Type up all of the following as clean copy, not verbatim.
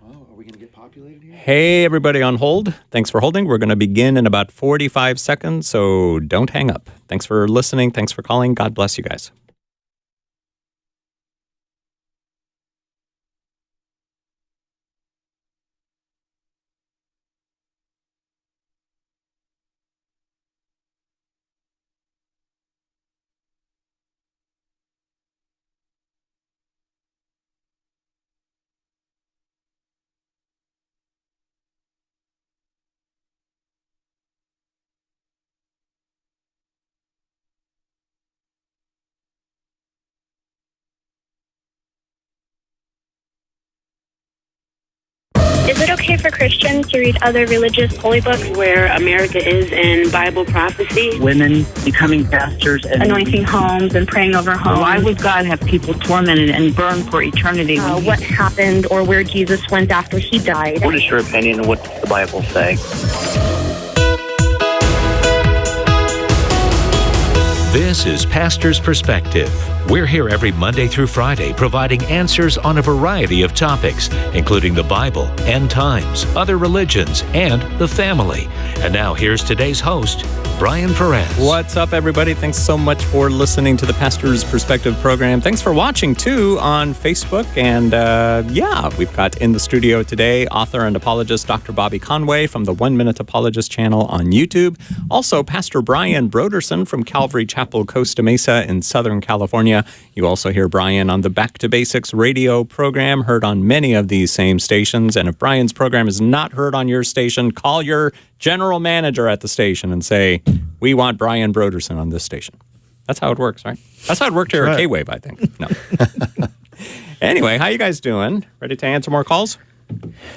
Oh, are we going to get populated here? Hey, everybody on hold. Thanks for holding. We're going to begin in about 45 seconds, so don't hang up. Thanks for listening. Thanks for calling. God bless you guys. Is it okay for Christians to read other religious holy books? Where America is in Bible prophecy. Women becoming pastors and Anointing homes and praying over homes. why would God have people tormented and burned for eternity? What happened or where Jesus went after he died? What is your opinion of what the Bible say? This is Pastor's Perspective. We're here every Monday through Friday providing answers on a variety of topics, including the Bible, end times, other religions, and the family. And now here's today's host, Brian Perez. What's up, everybody? Thanks so much for listening to the Pastor's Perspective program. Thanks for watching, too, on Facebook. And, we've got in the studio today author and apologist Dr. Bobby Conway from the 1 Minute Apologist channel on YouTube. Also, Pastor Brian Broderson from Calvary Chapel, Costa Mesa in Southern California. You also hear Brian on the Back to Basics radio program, heard on many of these same stations. And if Brian's program is not heard on your station, call your general manager at the station and say, we want Brian Broderson on this station. That's how it works, right? That's how it worked here at K-Wave, I think. No. Anyway, how you guys doing? Ready to answer more calls?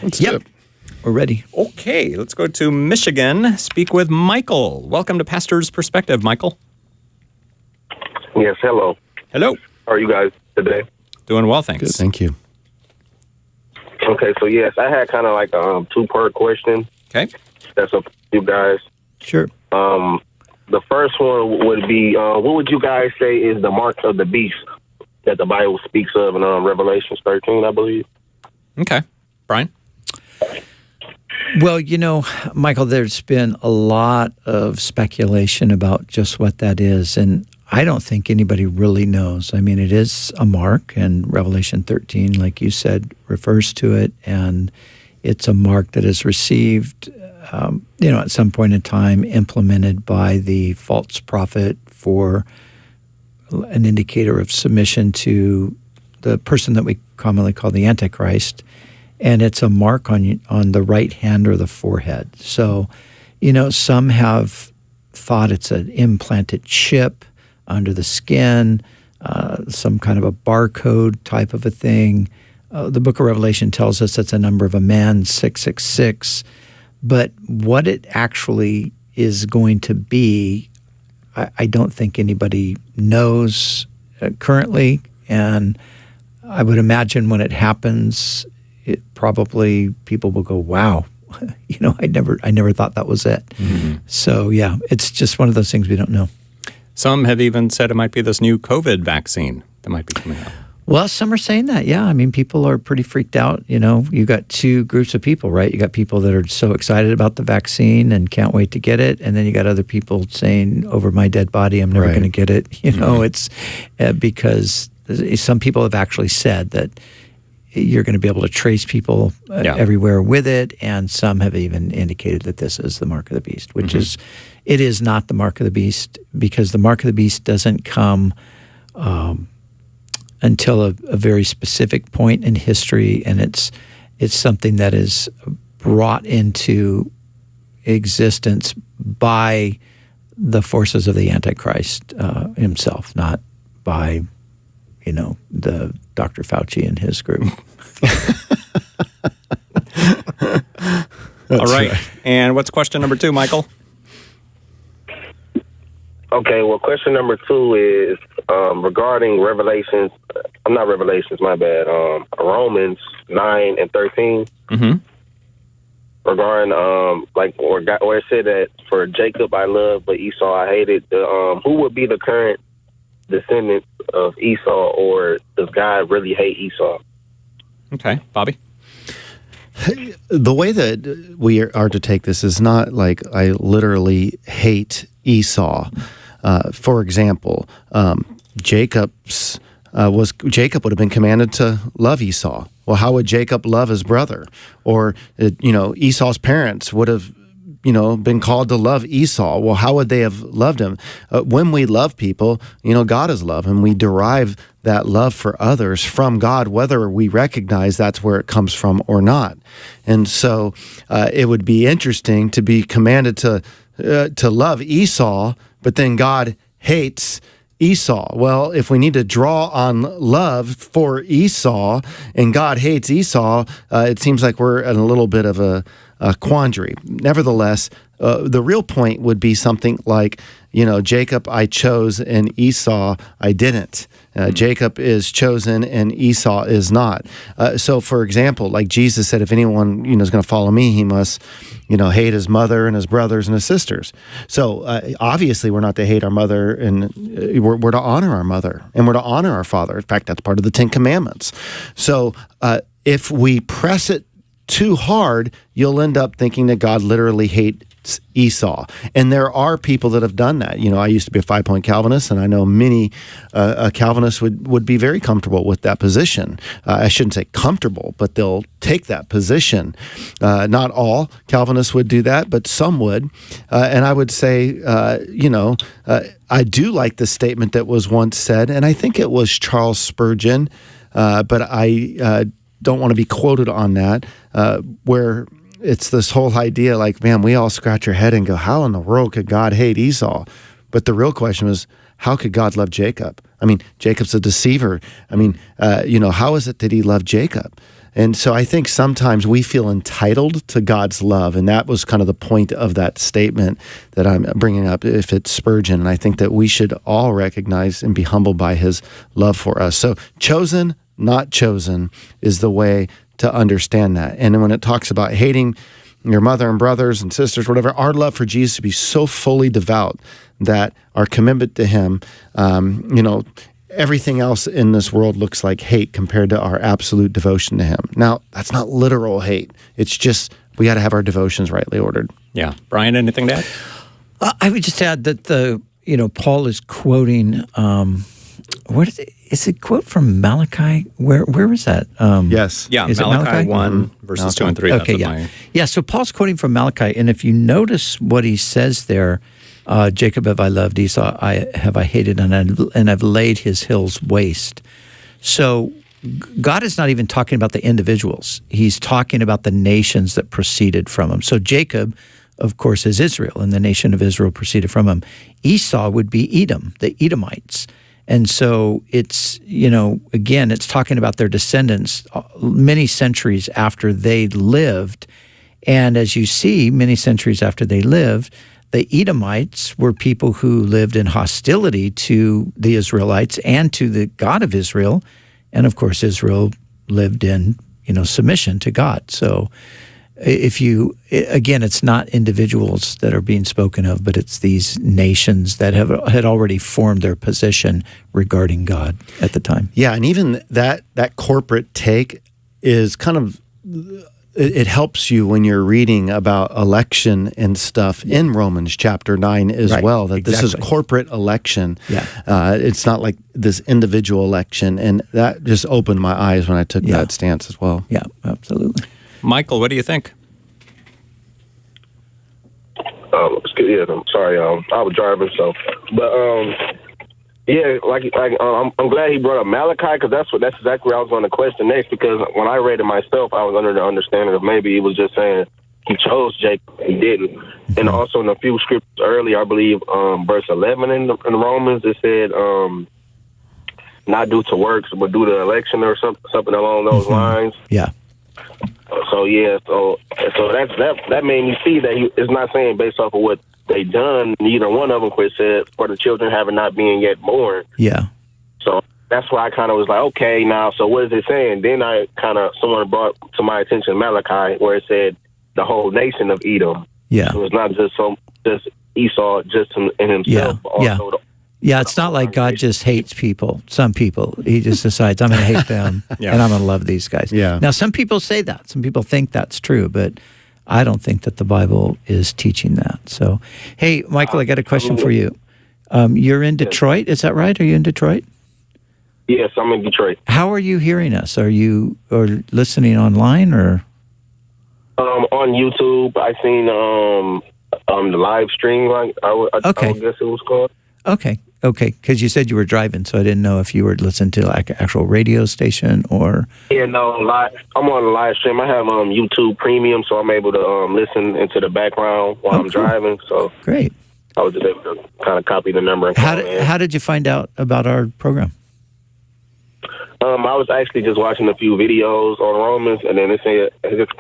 Let's do it. We're ready. Okay, let's go to Michigan. Speak with Michael. Welcome to Pastor's Perspective, Michael. Yes, hello. Hello. How are you guys today? Doing well, thanks. Good, thank you. Okay, so yes, I had kind of like a two-part question. Okay. That's up to you guys. Sure. The first one would be, what would you guys say is the mark of the beast that the Bible speaks of in Revelation 13, I believe? Okay. Brian? Well, Michael, there's been a lot of speculation about just what that is, and I don't think anybody really knows. I mean, it is a mark, and Revelation 13, like you said, refers to it, and it's a mark that is received, at some point in time, implemented by the false prophet for an indicator of submission to the person that we commonly call the Antichrist, and it's a mark on the right hand or the forehead. So, some have thought it's an implanted chip under the skin, some kind of a barcode type of a thing. The book of Revelation tells us it's a number of a man, 666. But what it actually is going to be, I don't think anybody knows currently. And I would imagine when it happens, probably people will go, wow, I never thought that was it. Mm-hmm. So, yeah, it's just one of those things we don't know. Some have even said it might be this new COVID vaccine that might be coming out. Well, some are saying that, yeah. I mean, people are pretty freaked out. You got two groups of people, right? You got people that are so excited about the vaccine and can't wait to get it. And then you got other people saying, over my dead body, I'm never going to get it. It's because some people have actually said that you're going to be able to trace people everywhere with it. And some have even indicated that this is the mark of the beast, which it is not the mark of the beast, because the mark of the beast doesn't come until a very specific point in history, and it's something that is brought into existence by the forces of the Antichrist himself, not by, the Dr. Fauci and his group. All right. And what's question number 2, Michael? Okay, well, question number 2 is regarding Romans 9 and 13. Mm-hmm. Regarding, where it said that for Jacob I loved, but Esau I hated. Who would be the current descendant of Esau, or does God really hate Esau? Okay, Bobby? the way that we are to take this is not like I literally hate Esau. For example, Jacob would have been commanded to love Esau. Well, how would Jacob love his brother? Or, Esau's parents would have, been called to love Esau. Well, how would they have loved him? When we love people, God is love, and we derive that love for others from God, whether we recognize that's where it comes from or not. And so it would be interesting to be commanded to love Esau, but then God hates Esau. Well, if we need to draw on love for Esau and God hates Esau, it seems like we're in a little bit of a quandary. Nevertheless, the real point would be something like, Jacob I chose and Esau I didn't. Jacob is chosen and Esau is not. So, for example, like Jesus said, if anyone is going to follow me, he must hate his mother and his brothers and his sisters. So obviously we're not to hate our mother, and we're to honor our mother, and we're to honor our father. In fact, that's part of the 10 Commandments. So if we press it too hard, you'll end up thinking that God literally hates Esau. And there are people that have done that. I used to be a 5-point Calvinist, and I know many Calvinists would be very comfortable with that position. I shouldn't say comfortable, but they'll take that position. Not all Calvinists would do that, but some would. And I would say, I do like the statement that was once said, and I think it was Charles Spurgeon, but I don't want to be quoted on that, where it's this whole idea like, man, we all scratch our head and go, how in the world could God hate Esau? But the real question was, how could God love Jacob? I mean, Jacob's a deceiver. I mean, how is it that he loved Jacob? And so I think sometimes we feel entitled to God's love, and that was kind of the point of that statement that I'm bringing up, if it's Spurgeon. And I think that we should all recognize and be humbled by his love for us. So chosen, not chosen is the way to understand that. And when it talks about hating your mother and brothers and sisters, whatever, our love for Jesus to be so fully devout that our commitment to him, everything else in this world looks like hate compared to our absolute devotion to him. Now, that's not literal hate. It's just we got to have our devotions rightly ordered. Yeah. Brian, anything to add? I would just add that Paul is quoting, is it quote from Malachi? Where was that? Yes. Yeah, is Malachi 1, verses 2 and 3. Okay, yeah. Yeah, so Paul's quoting from Malachi, and if you notice what he says there, Jacob have I loved, Esau have I hated, and I've laid his hills waste. So God is not even talking about the individuals. He's talking about the nations that proceeded from him. So Jacob, of course, is Israel, and the nation of Israel proceeded from him. Esau would be Edom, the Edomites. And so it's, again, it's talking about their descendants many centuries after they lived. And as you see, many centuries after they lived, the Edomites were people who lived in hostility to the Israelites and to the God of Israel. And of course, Israel lived in, submission to God. So it's not individuals that are being spoken of, but it's these nations that had already formed their position regarding God at the time. Yeah, and even that corporate take is kind of, it helps you when you're reading about election and stuff in Romans chapter 9 as well, that This is corporate election. Yeah. It's not like this individual election, and that just opened my eyes when I took that stance as well. Yeah, absolutely. Michael, what do you think? I'm sorry. I was driving, I'm glad he brought up Malachi, because that's exactly where I was going to question next. Because when I read it myself, I was under the understanding of maybe he was just saying he chose Jacob, he didn't. Mm-hmm. And also in a few scriptures earlier, I believe verse 11 in Romans, it said not due to works, but due to election or something along those lines. Yeah. So that made me see that it's not saying based off of what they done. Neither one of them quit said for the children having not being yet born. Yeah. So that's why I kind of was like, okay, now, so what is it saying? Then someone brought to my attention Malachi, where it said the whole nation of Edom. Yeah. So it's not just Esau just in himself, but also Yeah, it's not like God just hates people. Some people, he just decides, I'm going to hate them Yeah. and I'm going to love these guys. Yeah. Now, some people say that. Some people think that's true, but I don't think that the Bible is teaching that. So, hey, Michael, I got a question for you. You're in Detroit, is that right? Are you in Detroit? Yes, I'm in Detroit. How are you hearing us? Are you listening online or? On YouTube, I seen the live stream, like I would guess it was called. Okay, because you said you were driving, so I didn't know if you were listening to like an actual radio station or... Yeah, no, I'm on the live stream. I have YouTube Premium, so I'm able to listen into the background while I'm driving. So great. I was just able to kind of copy the number and call in. How did you find out about our program? I was actually just watching a few videos on Romans, and then it said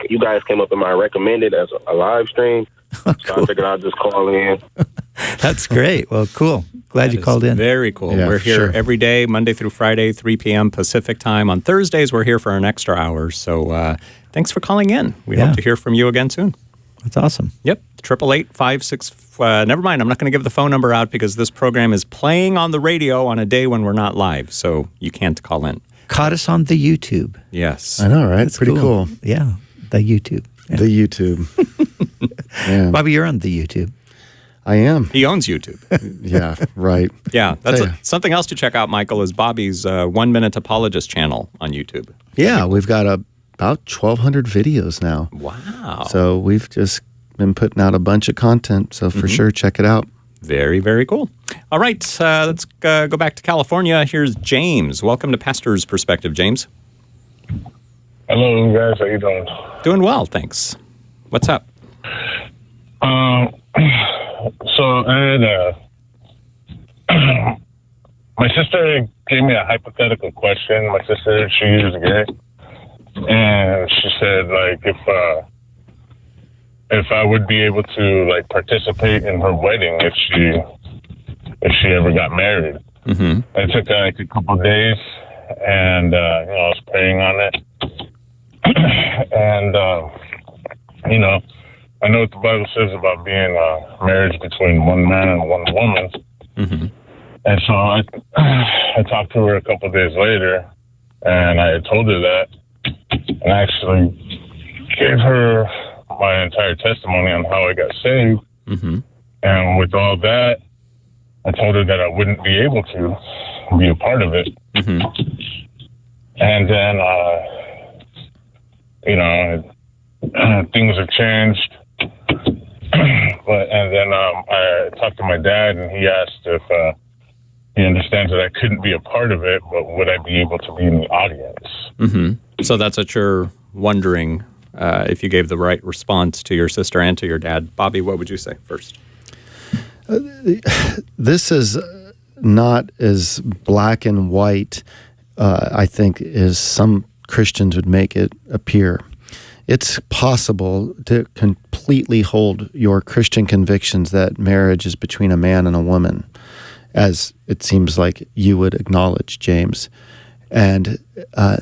you guys came up in my recommended as a live stream. So I figured I'd just call in. That's great. Well, cool. Glad you called in. Very cool. Yeah, We're here sure. every day, Monday through Friday, 3 p.m. Pacific time. On Thursdays, we're here for an extra hour. So thanks for calling in. We hope to hear from you again soon. That's awesome. Yep, 888-56... never mind, I'm not going to give the phone number out because this program is playing on the radio on a day when we're not live, so you can't call in. Caught us on the YouTube. Yes. I know, right? That's Pretty cool. Yeah, the YouTube. Yeah. The YouTube. Yeah. Bobby, you're on the YouTube. I am. He owns YouTube. Yeah, right. Yeah, that's Tell ya. something else to check out, Michael, is Bobby's 1 Minute Apologist channel on YouTube. Yeah, we've got about 1,200 videos now. Wow. So we've just been putting out a bunch of content. So for sure, check it out. Very, very cool. All right, let's go back to California. Here's James. Welcome to Pastor's Perspective, James. Hello, guys. How you doing? Doing well, thanks. What's up? So I had my sister gave me a hypothetical question. My sister, she is gay, and she said like if I would be able to like participate in her wedding if she ever got married. Mm-hmm. It took like a couple of days, and I was praying on it, and I know what the Bible says about being a marriage between one man and one woman. Mm-hmm. And so I talked to her a couple of days later, and I had told her that, and I actually gave her my entire testimony on how I got saved. Mm-hmm. And with all that, I told her that I wouldn't be able to be a part of it. Mm-hmm. And then, things have changed. And then I talked to my dad, and he asked if he understands that I couldn't be a part of it, but would I be able to be in the audience? Mm-hmm. So that's what you're wondering, if you gave the right response to your sister and to your dad. Bobby, what would you say first? This is not as black and white, I think, as some Christians would make it appear. It's possible to completely hold your Christian convictions that marriage is between a man and a woman, as it seems like you would acknowledge, James, and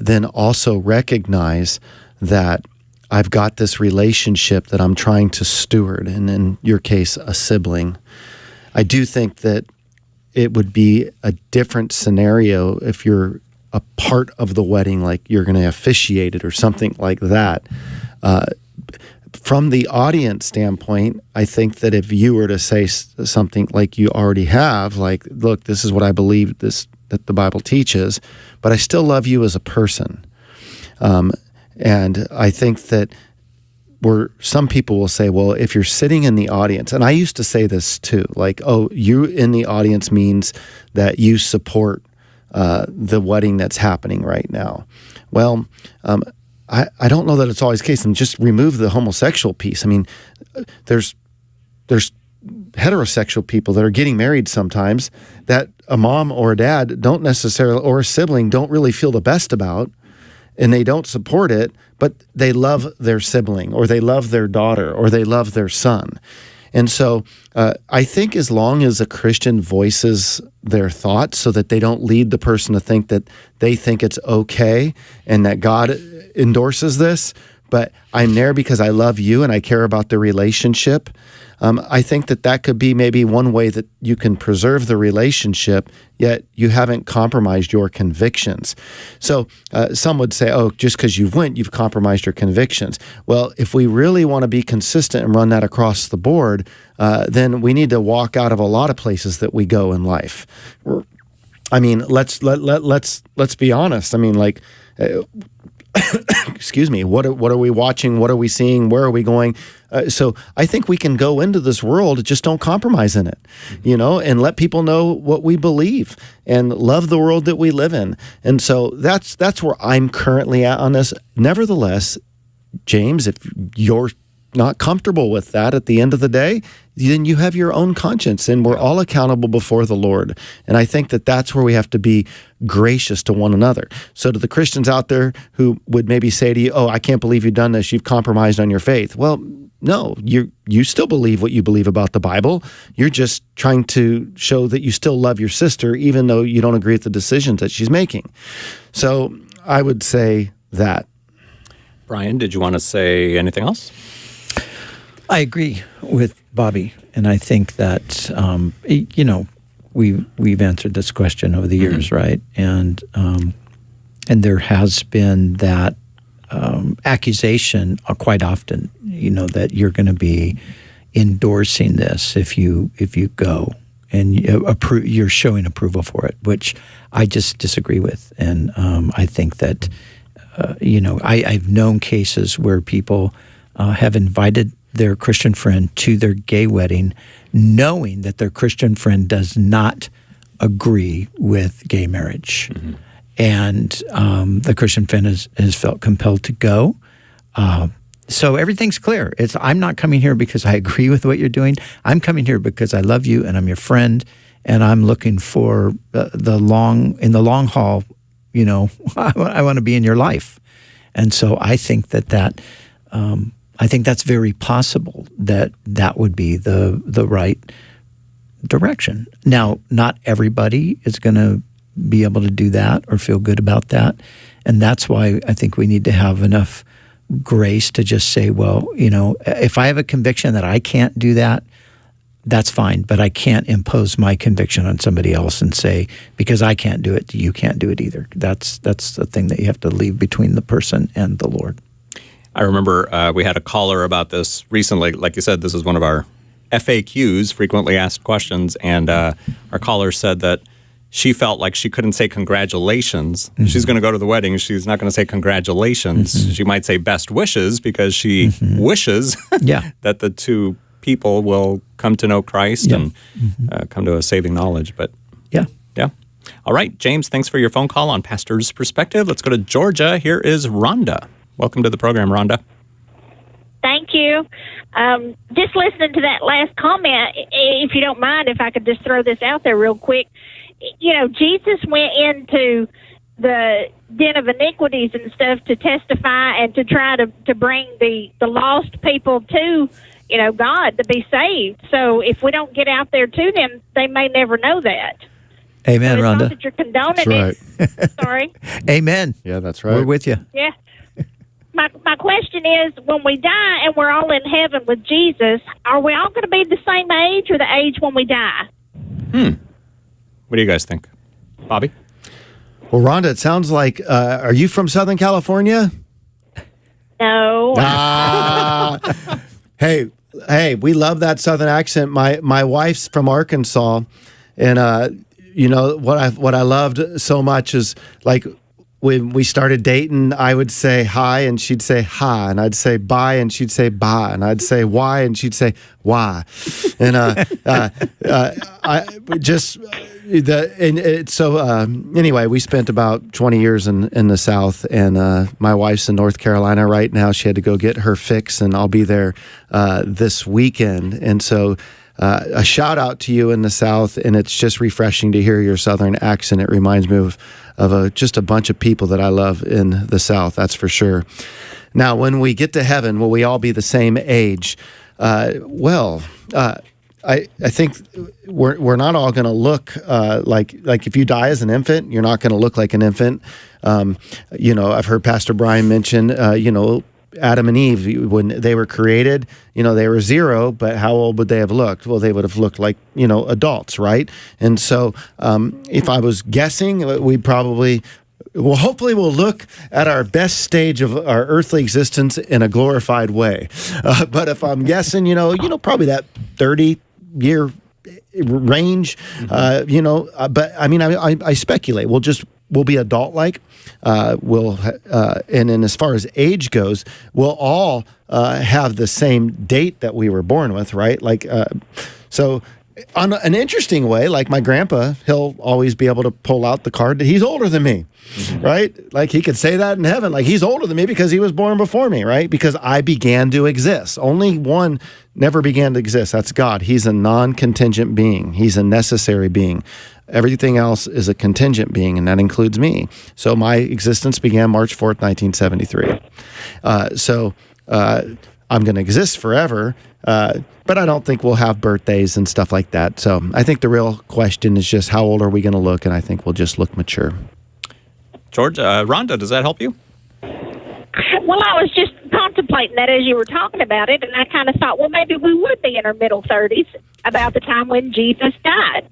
then also recognize that I've got this relationship that I'm trying to steward, and in your case, a sibling. I do think that it would be a different scenario if you're a part of the wedding, like you're going to officiate it or something like that. From the audience standpoint, I think that if you were to say something like you already have, like, look, this is what I believe that the Bible teaches, but I still love you as a person. And I think that some people will say, well, if you're sitting in the audience, and I used to say this too, like, oh, you in the audience means that you support the wedding that's happening right now. Well, I don't know that it's always the case. And just remove the homosexual piece. I mean, there's heterosexual people that are getting married sometimes that a mom or a dad don't necessarily, or a sibling, don't really feel the best about, and they don't support it, but they love their sibling, or they love their daughter, or they love their son. And so I think as long as a Christian voices their thoughts so that they don't lead the person to think that they think it's okay and that God endorses this, but I'm there because I love you and I care about the relationship. I think that could be maybe one way that you can preserve the relationship, yet you haven't compromised your convictions. So some would say, oh, just because you've compromised your convictions. Well, if we really want to be consistent and run that across the board, then we need to walk out of a lot of places that we go in life. I mean, let's be honest. I mean, like, excuse me, what are we watching? What are we seeing? Where are we going? So I think we can go into this world, just don't compromise in it, and let people know what we believe and love the world that we live in. And so that's where I'm currently at on this. Nevertheless, James, if you're not comfortable with that at the end of the day, then you have your own conscience, and we're all accountable before the Lord. And I think that's where we have to be gracious to one another. So to the Christians out there who would maybe say to you, oh, I can't believe you've done this, you've compromised on your faith. Well, no, you still believe what you believe about the Bible. You're just trying to show that you still love your sister, even though you don't agree with the decisions that she's making. So I would say that. Brian, did you want to say anything else? I agree with Bobby, and I think that we've answered this question over the years, right? And there has been that accusation quite often, that you're going to be endorsing this if you go and you're showing approval for it, which I just disagree with. And I think that I've known cases where people have invited their Christian friend to their gay wedding, knowing that their Christian friend does not agree with gay marriage. Mm-hmm. And the Christian friend has felt compelled to go. So everything's clear. I'm not coming here because I agree with what you're doing. I'm coming here because I love you and I'm your friend, and I'm looking for the long haul, I want to be in your life. And so I think I think that's very possible that would be the right direction. Now, not everybody is going to be able to do that or feel good about that. And that's why I think we need to have enough grace to just say, well, if I have a conviction that I can't do that, that's fine. But I can't impose my conviction on somebody else and say, because I can't do it, you can't do it either. That's the thing that you have to leave between the person and the Lord. I remember we had a caller about this recently. Like you said, this is one of our FAQs, frequently asked questions, and our caller said that she felt like she couldn't say congratulations. Mm-hmm. She's going to go to the wedding. She's not going to say congratulations. Mm-hmm. She might say best wishes because she wishes that the two people will come to know Christ and come to a saving knowledge. But yeah. All right, James, thanks for your phone call on Pastor's Perspective. Let's go to Georgia. Here is Rhonda. Welcome to the program, Rhonda. Thank you. Just listening to that last comment, if you don't mind, if I could just throw this out there real quick. Jesus went into the den of iniquities and stuff to testify and to try to bring the lost people to, God, to be saved. So if we don't get out there to them, they may never know that. Amen, so Rhonda. Not that you're condoning it. Sorry. Amen. Yeah, that's right. We're with you. Yeah. My question is, when we die and we're all in heaven with Jesus, are we all going to be the same age or the age when we die? What do you guys think? Bobby? Well, Rhonda, it sounds like, are you from Southern California? No. Hey, we love that Southern accent. My wife's from Arkansas, and what I loved so much is like, when we started dating, I would say hi, and she'd say ha, and I'd say bye, and she'd say ba, and I'd say why, and she'd say why, and anyway, we spent about 20 years in the South, and my wife's in North Carolina right now. She had to go get her fix, and I'll be there this weekend, and so. A shout out to you in the South, and it's just refreshing to hear your Southern accent. It reminds me of just a bunch of people that I love in the South, that's for sure. Now, when we get to heaven, will we all be the same age? I think we're not all going to look like if you die as an infant, you're not going to look like an infant. I've heard Pastor Brian mention, Adam and Eve, when they were created, they were 0, but how old would they have looked? Well, they would have looked like, adults, right? And so if I was guessing, we probably... Well, hopefully we'll look at our best stage of our earthly existence in a glorified way. But if I'm guessing, probably that 30-year range, but I mean, I speculate. We'll be adult-like. And then as far as age goes, we'll all have the same date that we were born with, right? So on an interesting way, like my grandpa, he'll always be able to pull out the card that he's older than me, right? Like he could say that in heaven, like he's older than me because he was born before me, right? Because I began to exist. Only one never began to exist. That's God. He's a non-contingent being. He's a necessary being. Everything else is a contingent being, and that includes me. So my existence began March 4th, 1973. I'm going to exist forever, but I don't think we'll have birthdays and stuff like that. So I think the real question is just how old are we going to look, and I think we'll just look mature. George, Rhonda, does that help you? Well, I was just contemplating that as you were talking about it, and I kind of thought, well, maybe we would be in our middle 30s about the time when Jesus died,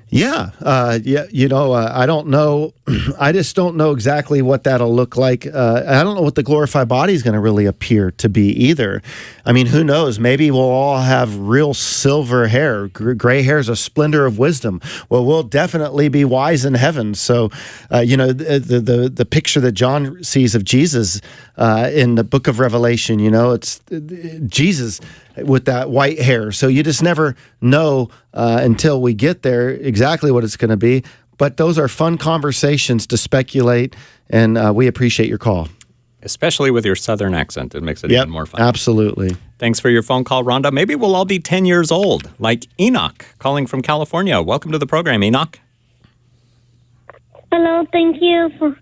Yeah. I don't know. I just don't know exactly what that'll look like. I don't know what the glorified body is going to really appear to be either. I mean, who knows? Maybe we'll all have real silver hair. Gray hair is a splendor of wisdom. Well, we'll definitely be wise in heaven. So, the picture that John sees of Jesus in the book of Revelation, it's Jesus with that white hair. So you just never know until we get there exactly what it's going to be. But those are fun conversations to speculate, and we appreciate your call. Especially with your Southern accent. It makes it even more fun. Absolutely. Thanks for your phone call, Rhonda. Maybe we'll all be 10 years old, like Enoch, calling from California. Welcome to the program, Enoch. Hello, thank you.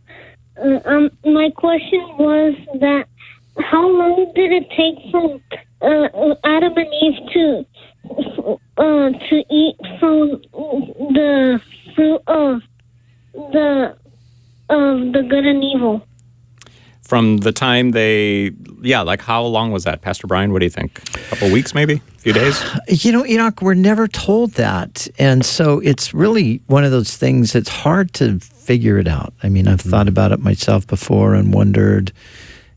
My question was that how long did it take from Adam and Eve to eat from the fruit of the good and evil? From the time how long was that? Pastor Brian, what do you think? A couple weeks, maybe? A few days? Enoch, we're never told that. And so it's really one of those things that's hard to figure it out. I mean, I've thought about it myself before and wondered,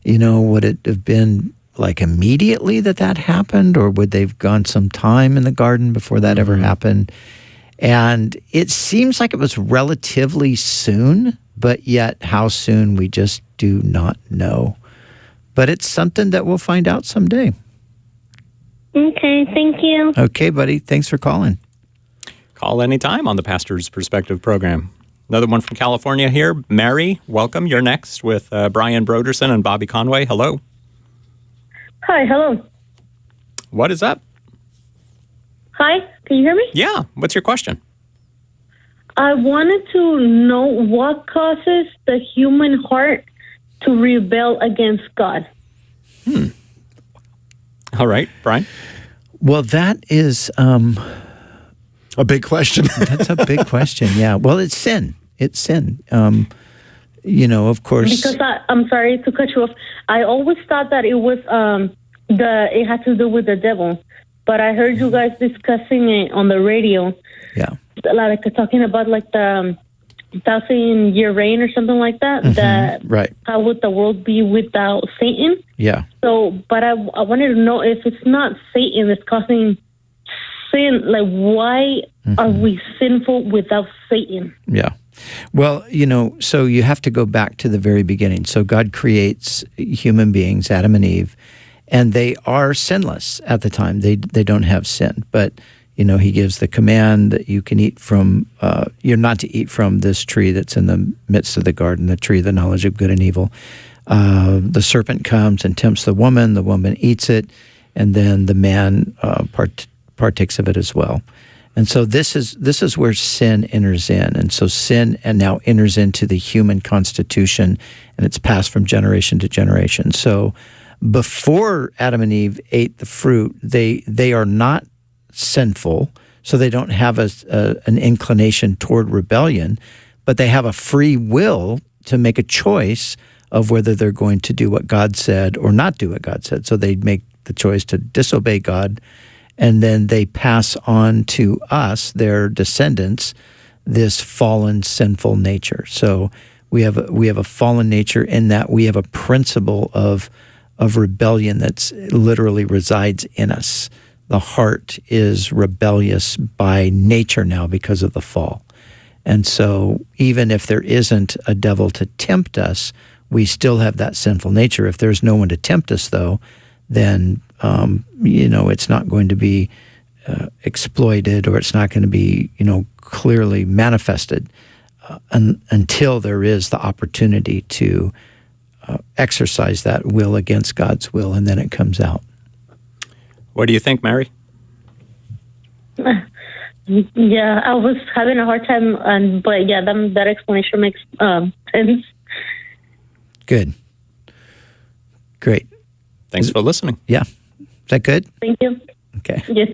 would it have been like immediately that happened, or would they've gone some time in the garden before that ever happened? And it seems like it was relatively soon, but yet how soon we just do not know. But it's something that we'll find out someday. Okay, thank you. Okay, buddy. Thanks for calling. Call anytime on the Pastor's Perspective program. Another one from California here. Mary, welcome. You're next with Brian Broderson and Bobby Conway. Hello. Hi, hello. What is up? Hi, can you hear me? Yeah. What's your question? I wanted to know what causes the human heart to rebel against God. All right, Brian. Well, that is a big question. That's a big question. Yeah. Well, it's sin. It's sin. Of course. Because I'm sorry to cut you off. I always thought that it was it had to do with the devil, but I heard you guys discussing it on the radio. Yeah. Like talking about like the 1,000-year reign or something like that. That right. How would the world be without Satan? Yeah. So, but I wanted to know if it's not Satan that's causing sin. Like, why are we sinful without Satan? Yeah. Well, so you have to go back to the very beginning. So God creates human beings, Adam and Eve, and they are sinless at the time. They don't have sin, but he gives the command that you can eat from, you're not to eat from this tree that's in the midst of the garden, the tree of the knowledge of good and evil. The serpent comes and tempts the woman eats it, and then the man partakes of it as well. And so this is where sin enters in. And so sin now enters into the human constitution, and it's passed from generation to generation. So before Adam and Eve ate the fruit, they are not sinful, so they don't have an inclination toward rebellion, but they have a free will to make a choice of whether they're going to do what God said or not do what God said. So they make the choice to disobey God, and then they pass on to us, their descendants, this fallen, sinful nature. So we have a fallen nature in that we have a principle of rebellion that's literally resides in us. The heart is rebellious by nature now because of the fall. And so even if there isn't a devil to tempt us, we still have that sinful nature. If there's no one to tempt us, though, then it's not going to be exploited, or it's not going to be clearly manifested until there is the opportunity to exercise that will against God's will, and then it comes out. What do you think, Mary? Yeah, I was having a hard time, but yeah, that explanation makes sense. Good. Great. Thanks for listening. Yeah. Is that good? Thank you. Okay. Yes.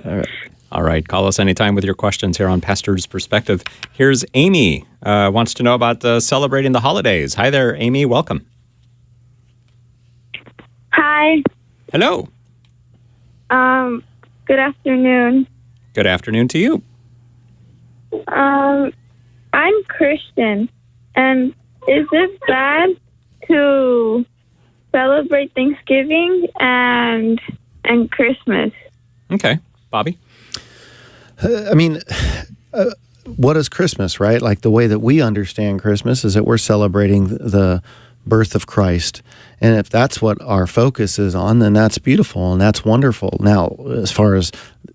All right. All right. Call us anytime with your questions here on Pastor's Perspective. Here's Amy. Wants to know about celebrating the holidays. Hi there, Amy. Welcome. Hi. Hello. Good afternoon. Good afternoon to you. I'm Christian, and is it bad to celebrate Thanksgiving and Christmas? Okay. Bobby? What is Christmas, right? Like the way that we understand Christmas is that we're celebrating the birth of Christ. And if that's what our focus is on, then that's beautiful and that's wonderful. Now, as far as,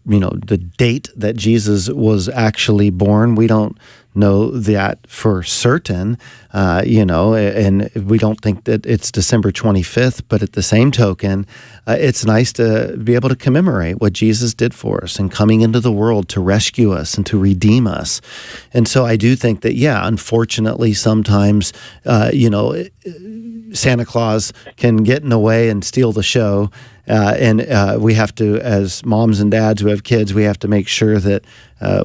the date that Jesus was actually born, we don't know that for certain, and we don't think that it's December 25th, but at the same token, it's nice to be able to commemorate what Jesus did for us and coming into the world to rescue us and to redeem us. And so I do think that, unfortunately, sometimes, Santa Claus can get in the way and steal the show. And we have to, as moms and dads who have kids, we have to make sure that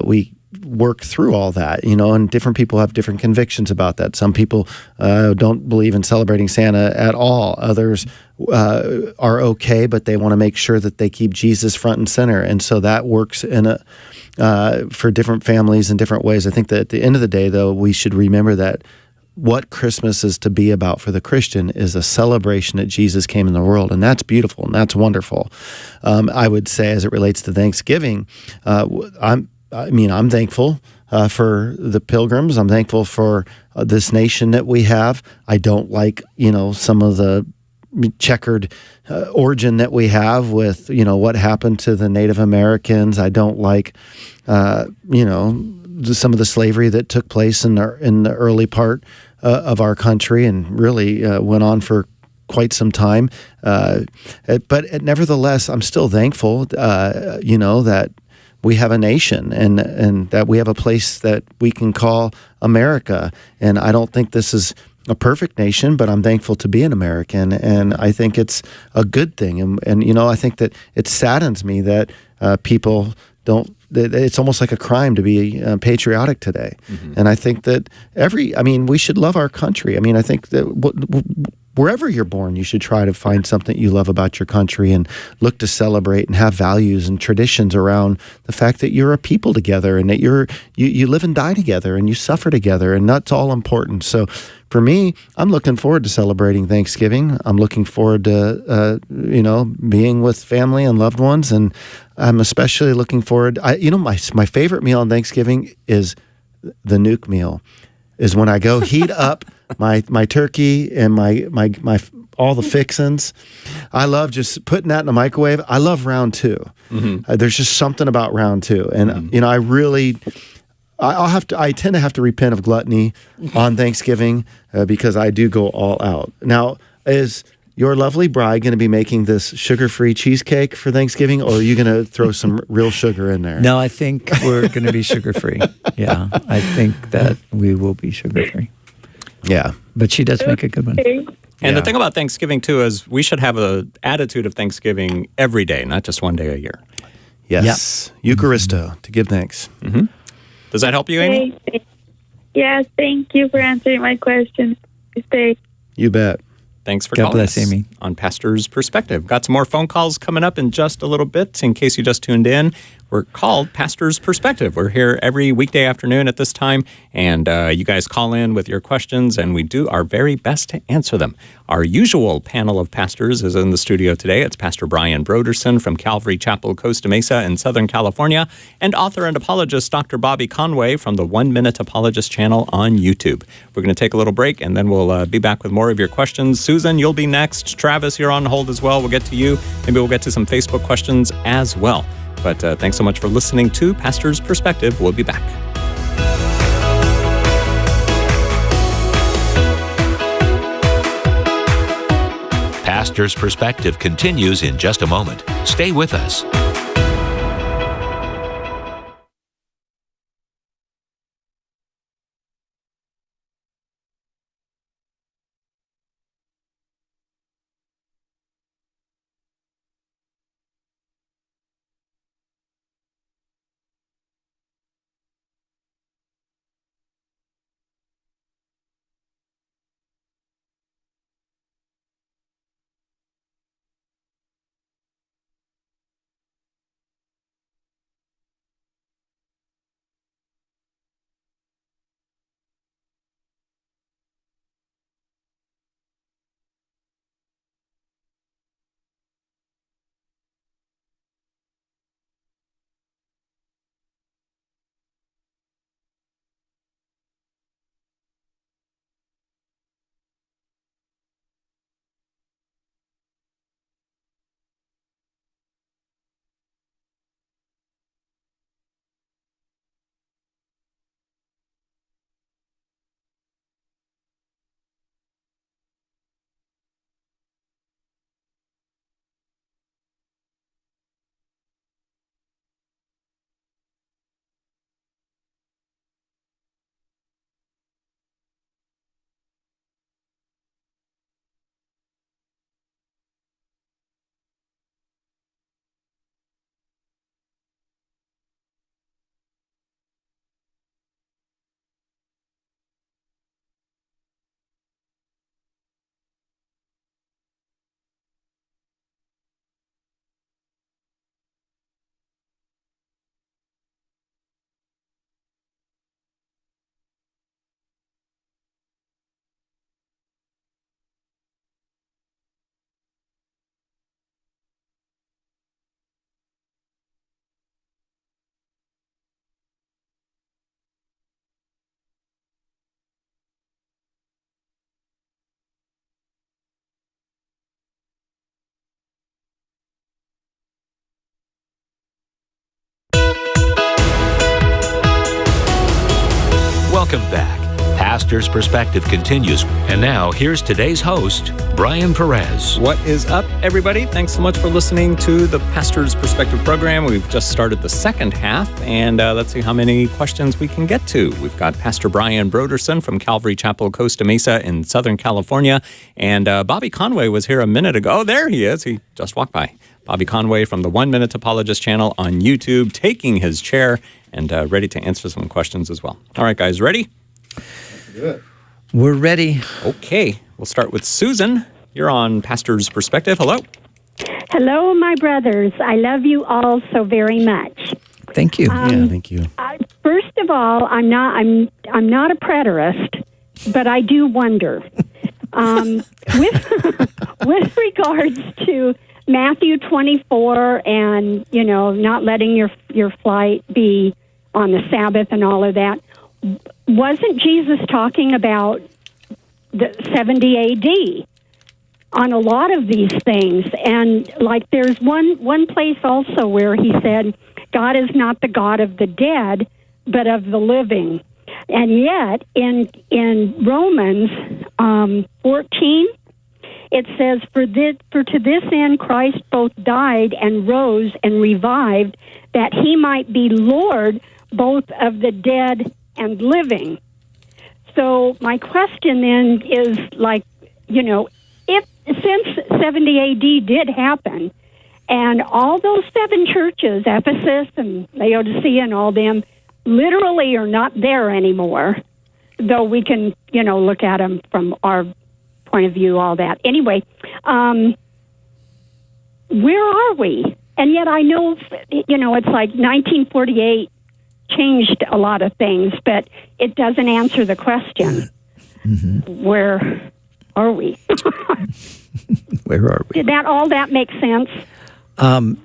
we work through all that, and different people have different convictions about that. Some people don't believe in celebrating Santa at all. Others are okay, but they want to make sure that they keep Jesus front and center. And so that works for different families in different ways. I think that at the end of the day, though, we should remember that what Christmas is to be about for the Christian is a celebration that Jesus came in the world, and that's beautiful and that's wonderful. I would say, as it relates to Thanksgiving, I'm thankful for the Pilgrims. I'm thankful for this nation that we have. I don't like, some of the checkered origin that we have with, what happened to the Native Americans. I don't like, some of the slavery that took place in the early part of our country and really went on for quite some time. But nevertheless, I'm still thankful, that we have a nation and that we have a place that we can call America. And I don't think this is a perfect nation, but I'm thankful to be an American. And I think it's a good thing. And I think that it saddens me that people don't, it's almost like a crime to be patriotic today. Mm-hmm. And I think that we should love our country. I think that wherever you're born, you should try to find something you love about your country and look to celebrate and have values and traditions around the fact that you're a people together and that you live and die together and you suffer together, and that's all important. So for me, I'm looking forward to celebrating Thanksgiving. I'm looking forward to, being with family and loved ones. And I'm especially looking forward, my favorite meal on Thanksgiving is the nuke meal, is when I go heat up my turkey and my all the fixins. I love just putting that in the microwave. I love round two. Mm-hmm. There's just something about round two. And, I tend to have to repent of gluttony on Thanksgiving because I do go all out. Now, is your lovely bride going to be making this sugar-free cheesecake for Thanksgiving, or are you going to throw some real sugar in there? No, I think we're going to be sugar-free. Yeah, I think that we will be sugar-free. Yeah. But she does make a good one. And the thing about Thanksgiving, too, is we should have an attitude of Thanksgiving every day, not just one day a year. Yes. Yep. Eucharisto, to give thanks. Mm-hmm. Does that help you, Amy? Yes, thank you for answering my question. Stay. You bet. Thanks for God calling bless, us Amy. on Pastor's Perspective. Got some more phone calls coming up in just a little bit. In case you just tuned in, we're called Pastor's Perspective. We're here every weekday afternoon at this time, and you guys call in with your questions, and we do our very best to answer them. Our usual panel of pastors is in the studio today. It's Pastor Brian Broderson from Calvary Chapel, Costa Mesa in Southern California, and author and apologist Dr. Bobby Conway from the 1 Minute Apologist channel on YouTube. We're going to take a little break, and then we'll be back with more of your questions. Susan, you'll be next. Travis, you're on hold as well. We'll get to you. Maybe we'll get to some Facebook questions as well. But thanks so much for listening to Pastor's Perspective. We'll be back. Pastor's Perspective continues in just a moment. Stay with us. Welcome back. Pastor's Perspective continues. And now, here's today's host, Brian Perez. What is up, everybody? Thanks so much for listening to the Pastor's Perspective program. We've just started the second half, and let's see how many questions we can get to. We've got Pastor Brian Broderson from Calvary Chapel, Costa Mesa in Southern California, and Bobby Conway was here a minute ago. Oh, there he is. He just walked by. Bobby Conway from the 1 Minute Apologist channel on YouTube, taking his chair and ready to answer some questions as well. All right, guys, ready? Good. We're ready. Okay, we'll start with Susan. You're on Pastor's Perspective. Hello. Hello, my brothers. I love you all so very much. Thank you. Yeah, thank you. First of all, I'm not a preterist, but I do wonder with regards to Matthew 24 and not letting your flight be on the Sabbath and all of that. Wasn't Jesus talking about the 70 A.D. on a lot of these things? And like there's one place also where he said, God is not the God of the dead, but of the living. And yet in Romans 14, it says, for to this end Christ both died and rose and revived, that he might be Lord both of the dead and living. So my question then is if since 70 AD did happen, and all those 7 churches, Ephesus and Laodicea and all them, literally are not there anymore, though we can, look at them from our point of view, all that. Anyway, where are we? And yet I know, it's like 1948 changed a lot of things, but it doesn't answer the question. Mm-hmm. Where are we? Where are we? Did all that make sense?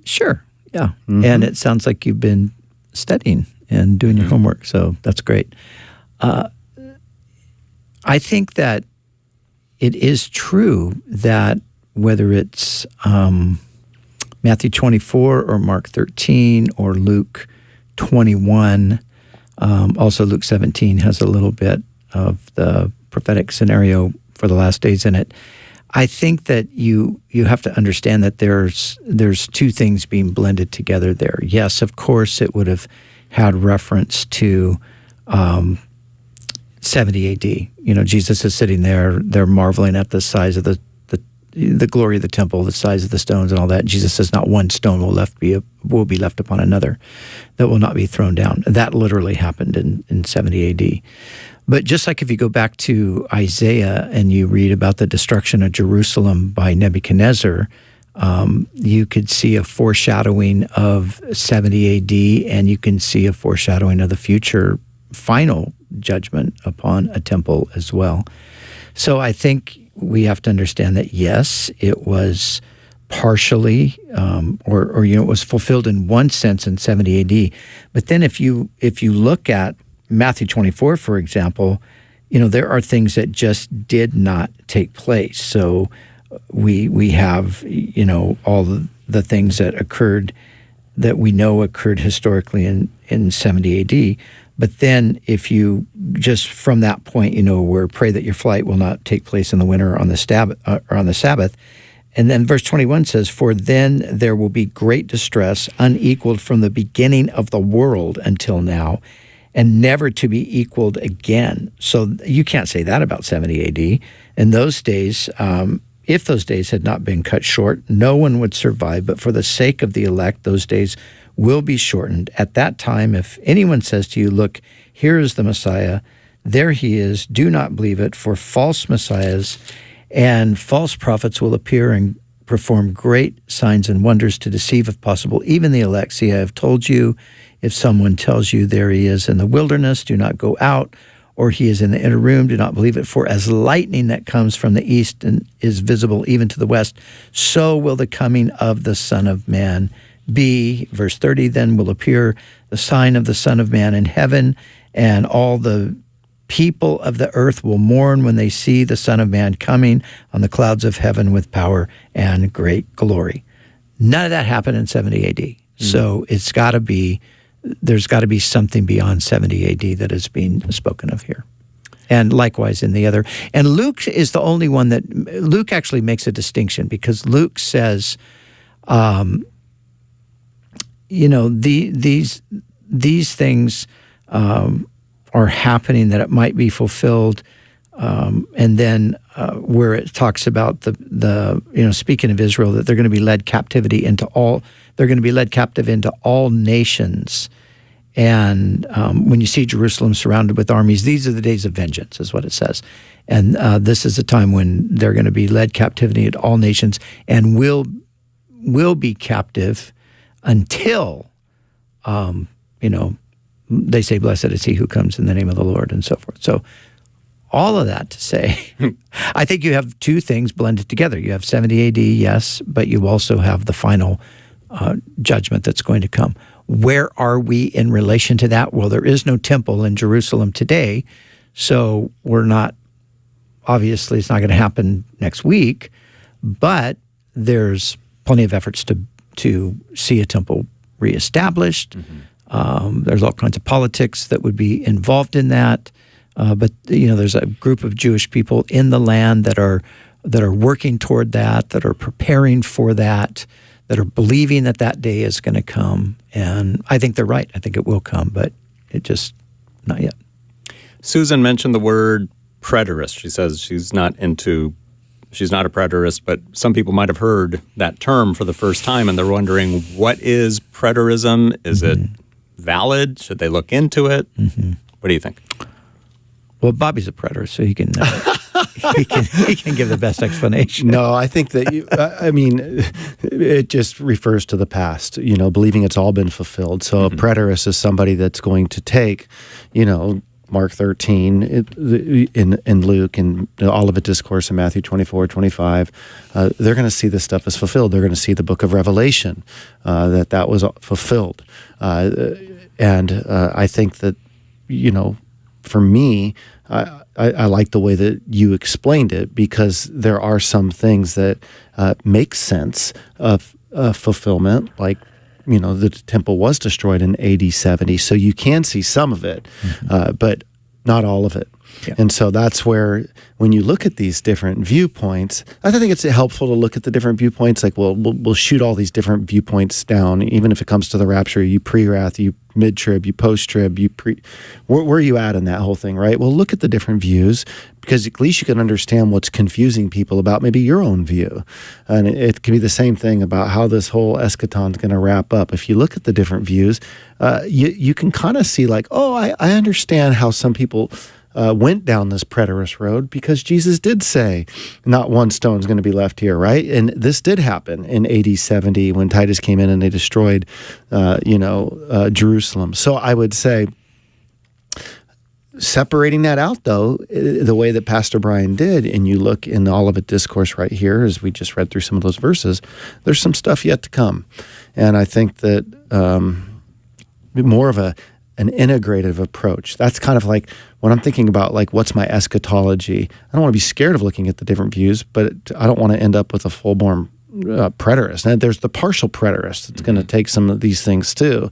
Sure, yeah. Mm-hmm. And it sounds like you've been studying and doing your homework, so that's great. I think that it is true that whether it's Matthew 24 or Mark 13 or Luke 21, also Luke 17 has a little bit of the prophetic scenario for the last days in it. I think that you have to understand that there's two things being blended together there. Yes, of course, it would have had reference to 70 AD. Jesus is sitting there; they're marveling at the size of the glory of the temple, the size of the stones, and all that. Jesus says, "Not one stone will be left upon another that will not be thrown down." That literally happened in 70 AD. But just like if you go back to Isaiah and you read about the destruction of Jerusalem by Nebuchadnezzar, you could see a foreshadowing of 70 AD, and you can see a foreshadowing of the future final judgment upon a temple as well. So I think we have to understand that, yes, it was partially, it was fulfilled in one sense in 70 AD. But then if you look at Matthew 24, for example, there are things that just did not take place. So we have, all the things that occurred that we know occurred historically in 70 AD. But then if you just from that point, where pray that your flight will not take place in the winter or on the Sabbath. And then verse 21 says, "For then there will be great distress, unequaled from the beginning of the world until now, and never to be equaled again." So you can't say that about 70 AD. In those days, if those days had not been cut short, no one would survive. But for the sake of the elect, those days will be shortened. At that time, if anyone says to you, "Look, here is the Messiah," there he is, do not believe it, for false messiahs and false prophets will appear and perform great signs and wonders to deceive, if possible, even the elect. See, I have told you, if someone tells you there he is in the wilderness, do not go out, or he is in the inner room, do not believe it. For as lightning that comes from the east and is visible even to the west, so will the coming of the Son of Man be. Verse 30, then will appear the sign of the Son of Man in heaven, and all the people of the earth will mourn when they see the Son of Man coming on the clouds of heaven with power and great glory. None of that happened in 70 AD. So there's got to be something beyond 70 AD that is being spoken of here. And likewise in the other. And Luke is the only one that, Luke actually makes a distinction, because Luke says, these things are happening that it might be fulfilled, and then where it talks about the speaking of Israel, that they're going to be led captive into all nations, and when you see Jerusalem surrounded with armies, these are the days of vengeance, is what it says, and this is a time when they're going to be led captivity into all nations, and will be captive until they say, "Blessed is he who comes in the name of the Lord," and so forth. So all of that to say, I think you have two things blended together. You have 70 AD, yes, but you also have the final judgment that's going to come. Where are we in relation to that? Well, there is no temple in Jerusalem today, so obviously it's not going to happen next week, but there's plenty of efforts to see a temple reestablished. There's all kinds of politics that would be involved in that. But there's a group of Jewish people in the land that are working toward that are preparing for that are believing that day is going to come. And I think they're right. I think it will come, but it just not yet. Susan mentioned the word preterist. She says she's not a preterist, but some people might have heard that term for the first time, and they're wondering, what is preterism? Is it valid? Should they look into it? What do you think? Well, Bobby's a preterist, so he can he can give the best explanation. No, I think that it just refers to the past, believing it's all been fulfilled. So a preterist is somebody that's going to take, Mark 13 in Luke and the Olivet Discourse in Matthew 24, 25. They're going to see this stuff as fulfilled. They're going to see the book of Revelation, that was fulfilled. And I think that, for me, I like the way that you explained it, because there are some things that make sense of fulfillment, like, the temple was destroyed in AD 70, so you can see some of it, but not all of it. Yeah. And so that's where, when you look at these different viewpoints, I think it's helpful to look at the different viewpoints. Like, we'll shoot all these different viewpoints down, even if it comes to the rapture. You pre-wrath, you mid-trib, you post-trib, where are you at in that whole thing, right? Well, look at the different views, because at least you can understand what's confusing people about maybe your own view. And it can be the same thing about how this whole eschaton's going to wrap up. If you look at the different views, you can kind of see like, I understand how some people went down this preterist road, because Jesus did say not one stone is going to be left here, right? And this did happen in AD 70 when Titus came in and they destroyed, Jerusalem. So I would say, separating that out, though, the way that Pastor Brian did, and you look in the Olivet Discourse right here, as we just read through some of those verses, there's some stuff yet to come. And I think that more of an integrative approach. That's kind of like when I'm thinking about, like, what's my eschatology. I don't want to be scared of looking at the different views, but I don't want to end up with a full-born preterist. And there's the partial preterist that's going to take some of these things too.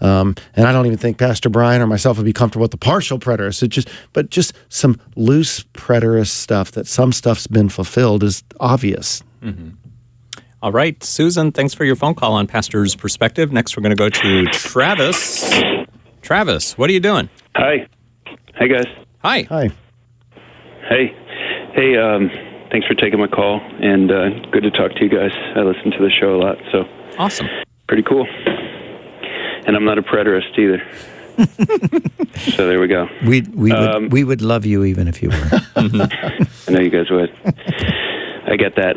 And I don't even think Pastor Brian or myself would be comfortable with the partial preterist. But just some loose preterist stuff, that some stuff's been fulfilled, is obvious. Mm-hmm. All right, Susan, thanks for your phone call on Pastor's Perspective. Next, we're going to go to Travis. Travis, what are you doing? Hi. Hey, guys. Hi. Hi. Hey. Thanks for taking my call, and good to talk to you guys. I listen to the show a lot, so. Awesome. Pretty cool. And I'm not a preterist either. So there we go. We would love you even if you were. I know you guys would. I get that.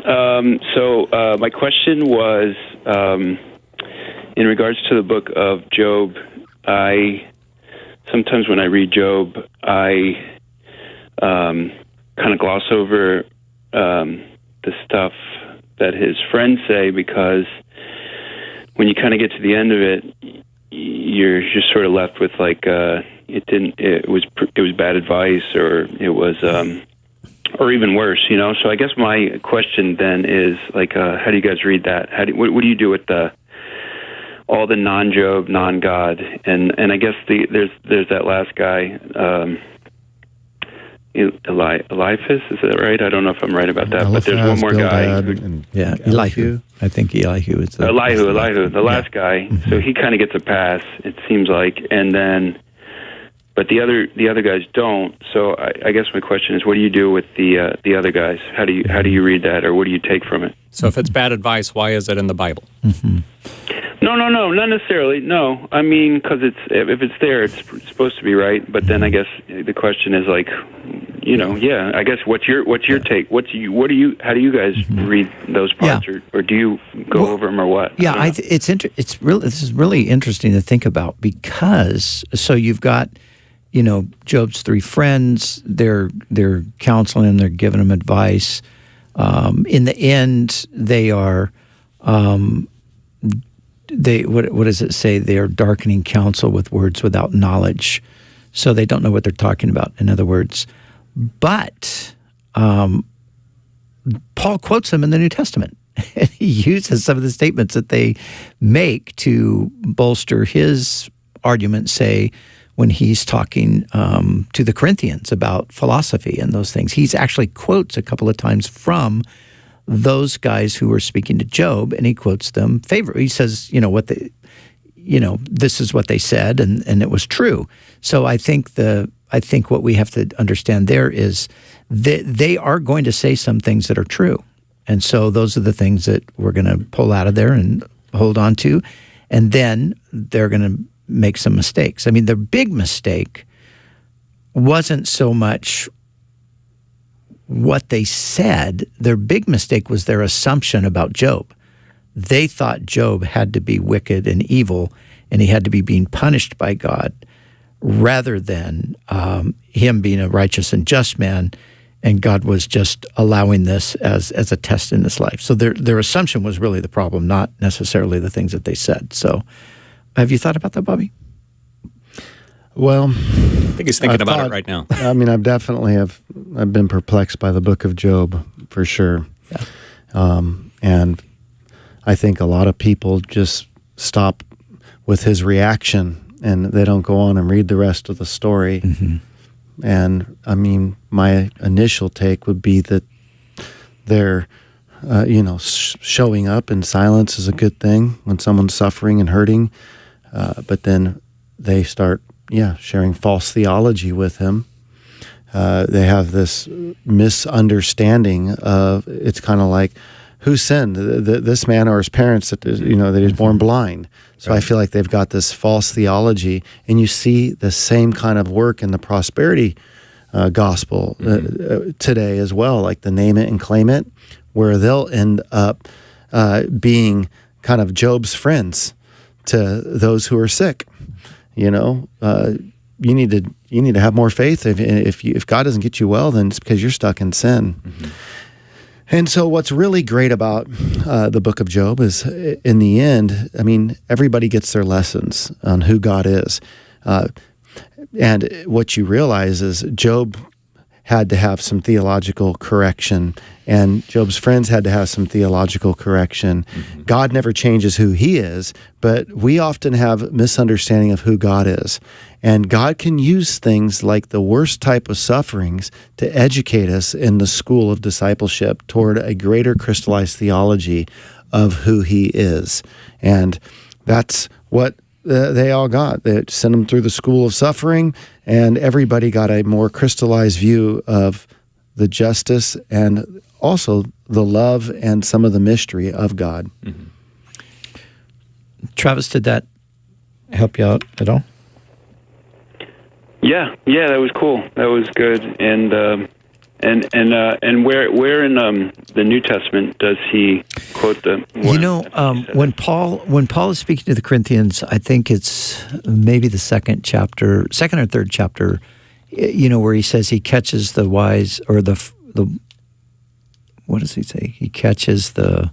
So my question was, in regards to the book of Job, sometimes when I read Job, I kind of gloss over the stuff that his friends say, because when you kind of get to the end of it, you're just sort of left with like it was bad advice, or it was or even worse, So I guess my question then is like, how do you guys read that? What do you do with all the non-Job, non-God, and I guess there's that last guy, Eliphaz, is that right? I don't know if I'm right about that, but there's one more guy. Elihu. I think Elihu is Elihu, the last guy. Mm-hmm. So he kind of gets a pass, it seems like, and then, but the other guys don't. So I guess my question is, what do you do with the other guys? How do you read that, or what do you take from it? So if it's bad advice, why is it in the Bible? Mm-hmm. No, not necessarily. No, I mean, because if it's there, it's supposed to be right. But then I guess the question is like, I guess what's your take? How do you guys read those parts, or do you go over them, or what? Yeah, this is really interesting to think about, because so you've got, Job's three friends. They're counseling, they're giving him advice. In the end, they are. What does it say? They are darkening counsel with words without knowledge. So they don't know what they're talking about, in other words. But Paul quotes them in the New Testament. He uses some of the statements that they make to bolster his argument, say, when he's talking to the Corinthians about philosophy and those things. He's actually quotes a couple of times from those guys who were speaking to Job, and he quotes them favorably. He says, this is what they said, and it was true. So I think what we have to understand there is that they are going to say some things that are true. And so those are the things that we're going to pull out of there and hold on to. And then they're going to make some mistakes. I mean, the big mistake wasn't so much what they said, their big mistake was their assumption about Job. They thought Job had to be wicked and evil, and he had to be being punished by God, rather than him being a righteous and just man, and God was just allowing this as a test in his life. So their assumption was really the problem, not necessarily the things that they said. So have you thought about that, Bobby? Well, I think he's thinking about it right now. I mean, I've been perplexed by the book of Job for sure. Yeah. And I think a lot of people just stop with his reaction and they don't go on and read the rest of the story. Mm-hmm. And I mean, my initial take would be that they're, showing up in silence is a good thing when someone's suffering and hurting. But then they start, sharing false theology with him. They have this misunderstanding of, it's kind of like, who sinned, this man or his parents that he's born blind? So I feel like they've got this false theology, and you see the same kind of work in the prosperity gospel today as well, like the name it and claim it, where they'll end up being kind of Job's friends to those who are sick. You need to have more faith. If God doesn't get you well, then it's because you're stuck in sin. Mm-hmm. And so what's really great about the book of Job is, in the end, I mean, everybody gets their lessons on who God is. And what you realize is Job had to have some theological correction, and Job's friends had to have some theological correction. Mm-hmm. God never changes who he is, but we often have misunderstanding of who God is. And God can use things like the worst type of sufferings to educate us in the school of discipleship toward a greater crystallized theology of who he is. And that's what they all got. They sent them through the school of suffering, and everybody got a more crystallized view of the justice and also the love and some of the mystery of God. Mm-hmm. Travis, did that help you out at all? Yeah, that was cool. That was good. And where in the New Testament does he quote the? When Paul is speaking to the Corinthians, I think it's maybe the second or third chapter, where he says he catches the wise, or the what does he say? He catches the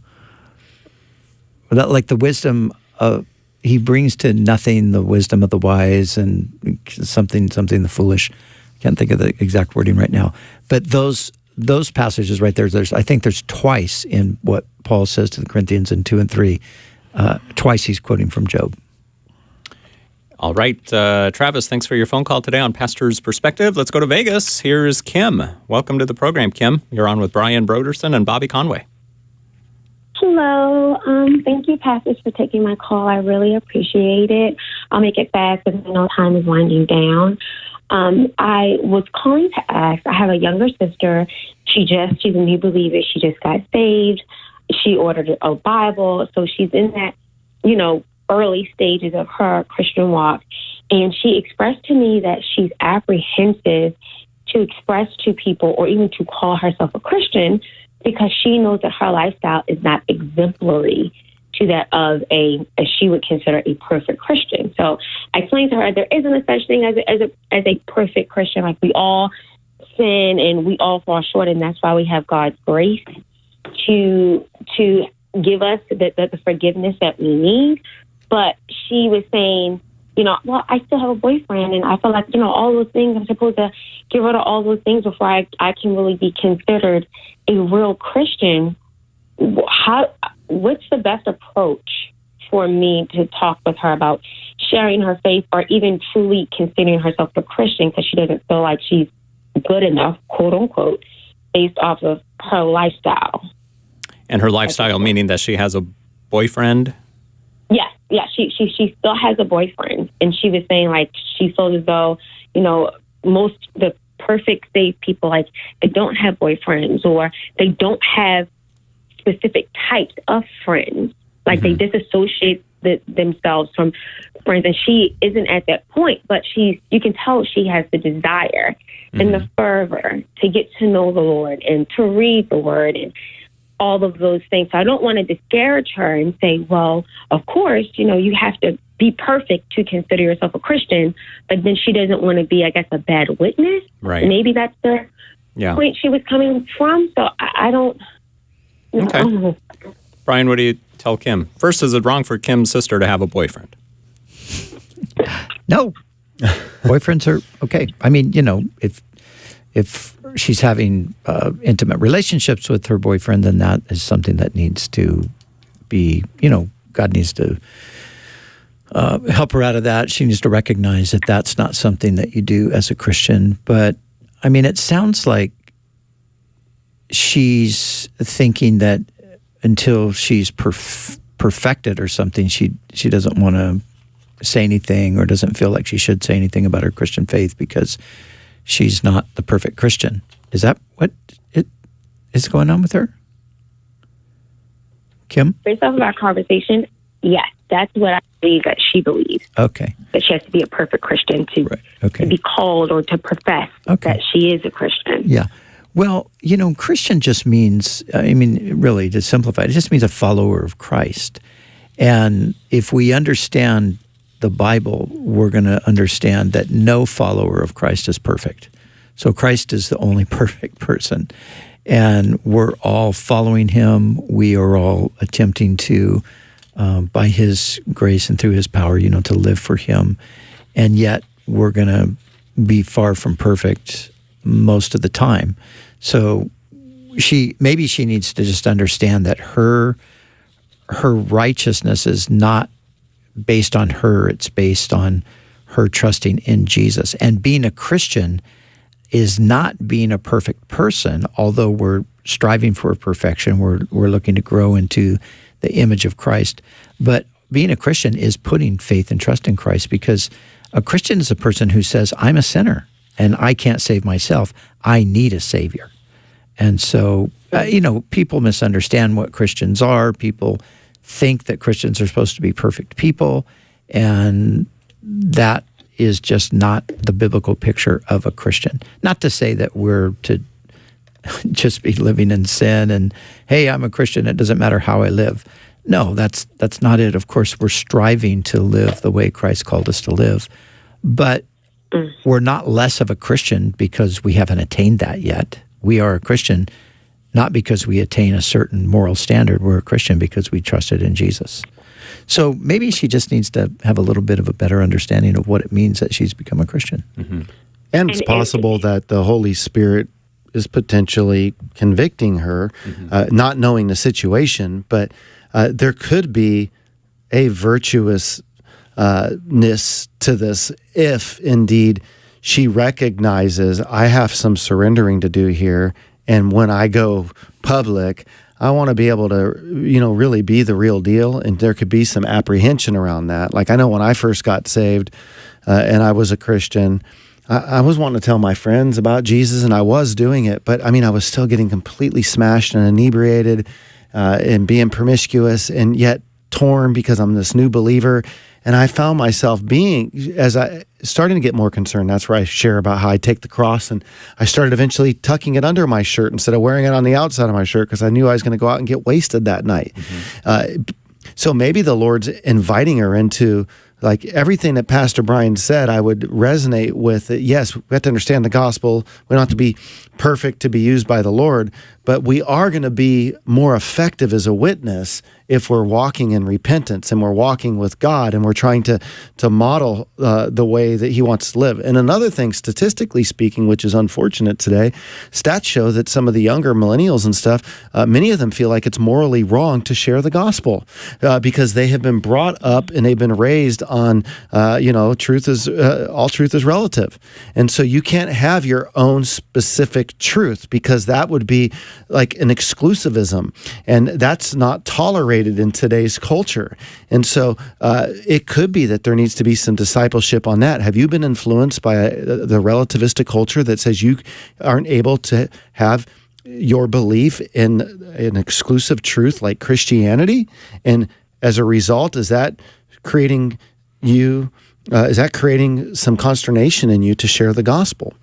wisdom of. He brings to nothing the wisdom of the wise, and something the foolish. I can't think of the exact wording right now. But those passages right there, I think there's twice in what Paul says to the Corinthians in 2 and 3. Twice he's quoting from Job. All right, Travis, thanks for your phone call today on Pastor's Perspective. Let's go to Vegas. Here's Kim. Welcome to the program, Kim. You're on with Brian Broderson and Bobby Conway. Hello. Thank you, pastors, for taking my call. I really appreciate it. I'll make it fast because I know time is winding down. I was calling to ask, I have a younger sister. She's a new believer. She just got saved. She ordered a Bible. So she's in that, early stages of her Christian walk. And she expressed to me that she's apprehensive to express to people or even to call herself a Christian, because she knows that her lifestyle is not exemplary to that of as she would consider a perfect Christian. So I explained to her there isn't a such thing as a perfect Christian. Like, we all sin and we all fall short, and that's why we have God's grace to give us the forgiveness that we need. But she was saying, I still have a boyfriend, and I feel like, all those things, I'm supposed to get rid of all those things before I can really be considered a real Christian. What's the best approach for me to talk with her about sharing her faith, or even truly considering herself a Christian, because she doesn't feel like she's good enough, quote unquote, based off of her lifestyle? And her lifestyle, meaning that she has a boyfriend? Yes. Yeah, she still has a boyfriend, and she was saying, like, she feels as though, the perfect saved people, like, they don't have boyfriends, or they don't have specific types of friends. Like, they disassociate themselves from friends, and she isn't at that point, but you can tell she has the desire. and the fervor to get to know the Lord and to read the Word and all of those things. So I don't want to discourage her and say, well, of course, you have to be perfect to consider yourself a Christian, but then she doesn't want to be, I guess, a bad witness. Right. Maybe that's the point she was coming from. So I don't. Okay. Brian, what do you tell Kim? First, is it wrong for Kim's sister to have a boyfriend? No. Boyfriends are okay. I mean, if she's having intimate relationships with her boyfriend, then that is something that needs to be, God needs to help her out of that. She needs to recognize that that's not something that you do as a Christian. But, I mean, it sounds like she's thinking that until she's perfected or something, she doesn't want to say anything or doesn't feel like she should say anything about her Christian faith because she's not the perfect Christian. Is that what is going on with her? Kim? Based off of our conversation, yes, that's what I believe that she believes. Okay. That she has to be a perfect Christian to be called or to profess that she is a Christian. Yeah. Well, Christian just means, really, to simplify, it just means a follower of Christ. And if we understand the Bible, we're going to understand that no follower of Christ is perfect. So Christ is the only perfect person. And we're all following him. We are all attempting to, by his grace and through his power, to live for him. And yet we're going to be far from perfect most of the time. So maybe she needs to just understand that her righteousness is not based on her, it's based on her trusting in Jesus. And being a Christian is not being a perfect person, although we're striving for perfection, we're looking to grow into the image of Christ. But being a Christian is putting faith and trust in Christ, because a Christian is a person who says, I'm a sinner and I can't save myself. I need a Savior. And so, people misunderstand what Christians are. People think that Christians are supposed to be perfect people, and that is just not the biblical picture of a Christian. Not to say that we're to just be living in sin and, hey, I'm a Christian, it doesn't matter how I live. No, that's not it. Of course, we're striving to live the way Christ called us to live. But we're not less of a Christian because we haven't attained that yet. We are a Christian not because we attain a certain moral standard. We're a Christian because we trusted in Jesus. So maybe she just needs to have a little bit of a better understanding of what it means that she's become a Christian. Mm-hmm. And it's possible that the Holy Spirit is potentially convicting her, not knowing the situation, but there could be a virtuousness to this if indeed she recognizes, I have some surrendering to do here, and when I go public, I want to be able to, really be the real deal, and there could be some apprehension around that. Like, I know when I first got saved and I was a Christian, I was wanting to tell my friends about Jesus, and I was doing it, but I was still getting completely smashed and inebriated and being promiscuous, and yet torn because I'm this new believer. And I found myself as I starting to get more concerned, that's where I share about how I take the cross, and I started eventually tucking it under my shirt instead of wearing it on the outside of my shirt, because I knew I was going to go out and get wasted that night. So maybe the Lord's inviting her into, like, everything that Pastor Brian said, I would resonate with it. Yes, we have to understand the gospel. We don't have to be perfect to be used by the Lord, but we are going to be more effective as a witness if we're walking in repentance and we're walking with God and we're trying to model the way that he wants to live. And another thing, statistically speaking, which is unfortunate today, stats show that some of the younger millennials and stuff, many of them feel like it's morally wrong to share the gospel because they have been brought up and they've been raised on, all truth is relative. And so you can't have your own specific truth, because that would be like an exclusivism, and that's not tolerated in today's culture. And so it could be that there needs to be some discipleship on that. Have you been influenced by the relativistic culture that says you aren't able to have your belief in an exclusive truth like Christianity? And as a result, is that creating you is that creating some consternation in you to share the gospel?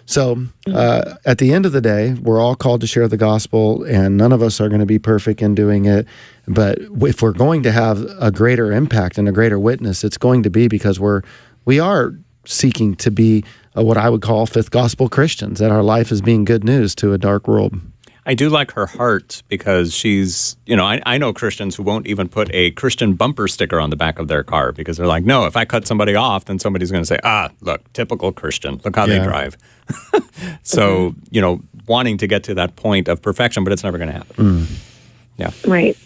So at the end of the day, we're all called to share the gospel, and none of us are going to be perfect in doing it. But if we're going to have a greater impact and a greater witness, it's going to be because we are seeking to be what I would call fifth gospel Christians, that our life is being good news to a dark world. I do like her heart because she's, I know Christians who won't even put a Christian bumper sticker on the back of their car because they're like, no, if I cut somebody off, then somebody's going to say, look, typical Christian. Look how they drive. So, wanting to get to that point of perfection, but it's never going to happen. Yeah. Right.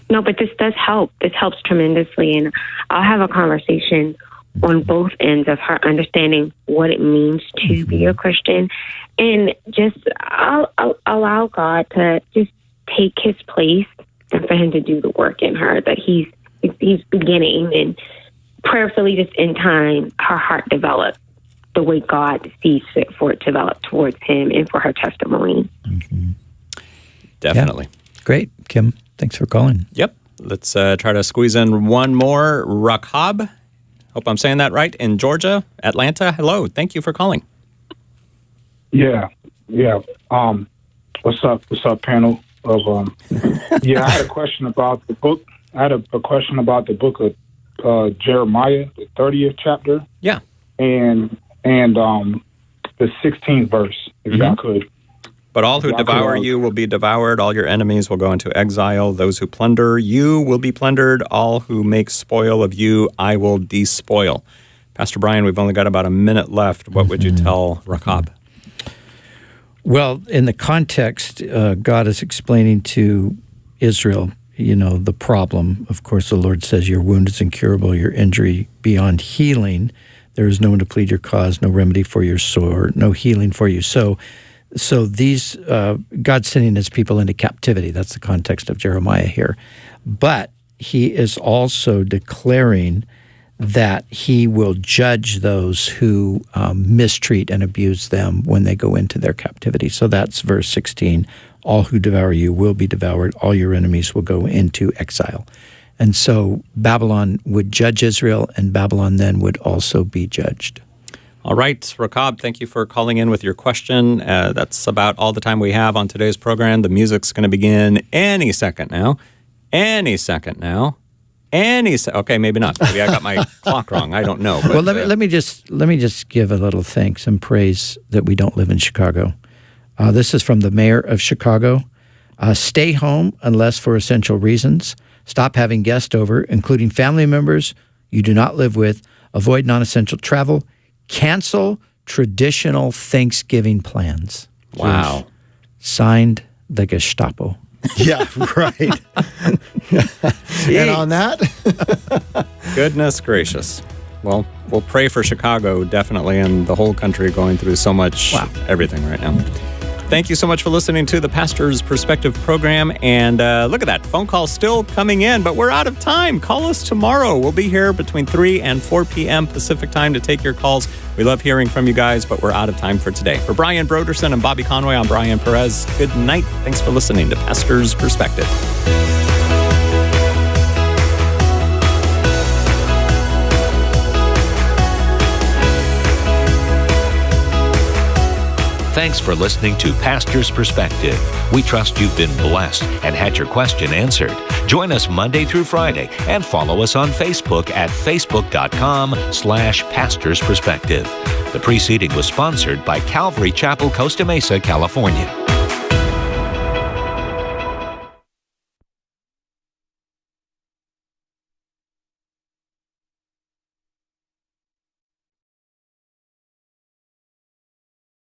No, but this does help. This helps tremendously. And I'll have a conversation on both ends of her understanding what it means to be a Christian, and just I'll allow God to just take his place and for him to do the work in her that he's beginning, and prayerfully just in time her heart develops the way God sees fit for it to develop towards him and for her testimony. Definitely. Yeah. Great. Kim, thanks for calling. Yep. Let's try to squeeze in one more. Rakhab, hope I'm saying that right, in Georgia, Atlanta. Hello. Thank you for calling. Yeah. What's up, panel of I had a question about the book. I had a question about the book of Jeremiah, the 30th chapter. Yeah. And the 16th verse, if y'all could. But all who devour you will be devoured. All your enemies will go into exile. Those who plunder you will be plundered. All who make spoil of you, I will despoil. Pastor Brian, we've only got about a minute left. What would you tell Rakhab? Well, in the context, God is explaining to Israel, the problem. Of course, the Lord says, your wound is incurable, your injury beyond healing. There is no one to plead your cause, no remedy for your sore, no healing for you. So these, God's sending his people into captivity. That's the context of Jeremiah here. But he is also declaring that he will judge those who mistreat and abuse them when they go into their captivity. So that's verse 16. All who devour you will be devoured. All your enemies will go into exile. And so Babylon would judge Israel, and Babylon then would also be judged. All right, Rakhab, thank you for calling in with your question. That's about all the time we have on today's program. The music's going to begin any second now. Okay, maybe not. Maybe I got my clock wrong. I don't know. But, well, let me just give a little thanks and praise that we don't live in Chicago. This is from the mayor of Chicago. Stay home unless for essential reasons. Stop having guests over, including family members you do not live with. Avoid non-essential travel. Cancel traditional Thanksgiving plans. Wow. Signed, the Gestapo. Yeah, right. And on that, goodness gracious. Well, we'll pray for Chicago, definitely, and the whole country going through so much everything right now. Thank you so much for listening to the Pastor's Perspective program. And look at that, phone call still coming in, but we're out of time. Call us tomorrow. We'll be here between 3 and 4 p.m. Pacific time to take your calls. We love hearing from you guys, but we're out of time for today. For Brian Broderson and Bobby Conway, I'm Brian Perez. Good night. Thanks for listening to Pastor's Perspective. Thanks for listening to Pastor's Perspective. We trust you've been blessed and had your question answered. Join us Monday through Friday and follow us on Facebook at facebook.com/Pastor's Perspective. The preceding was sponsored by Calvary Chapel, Costa Mesa, California.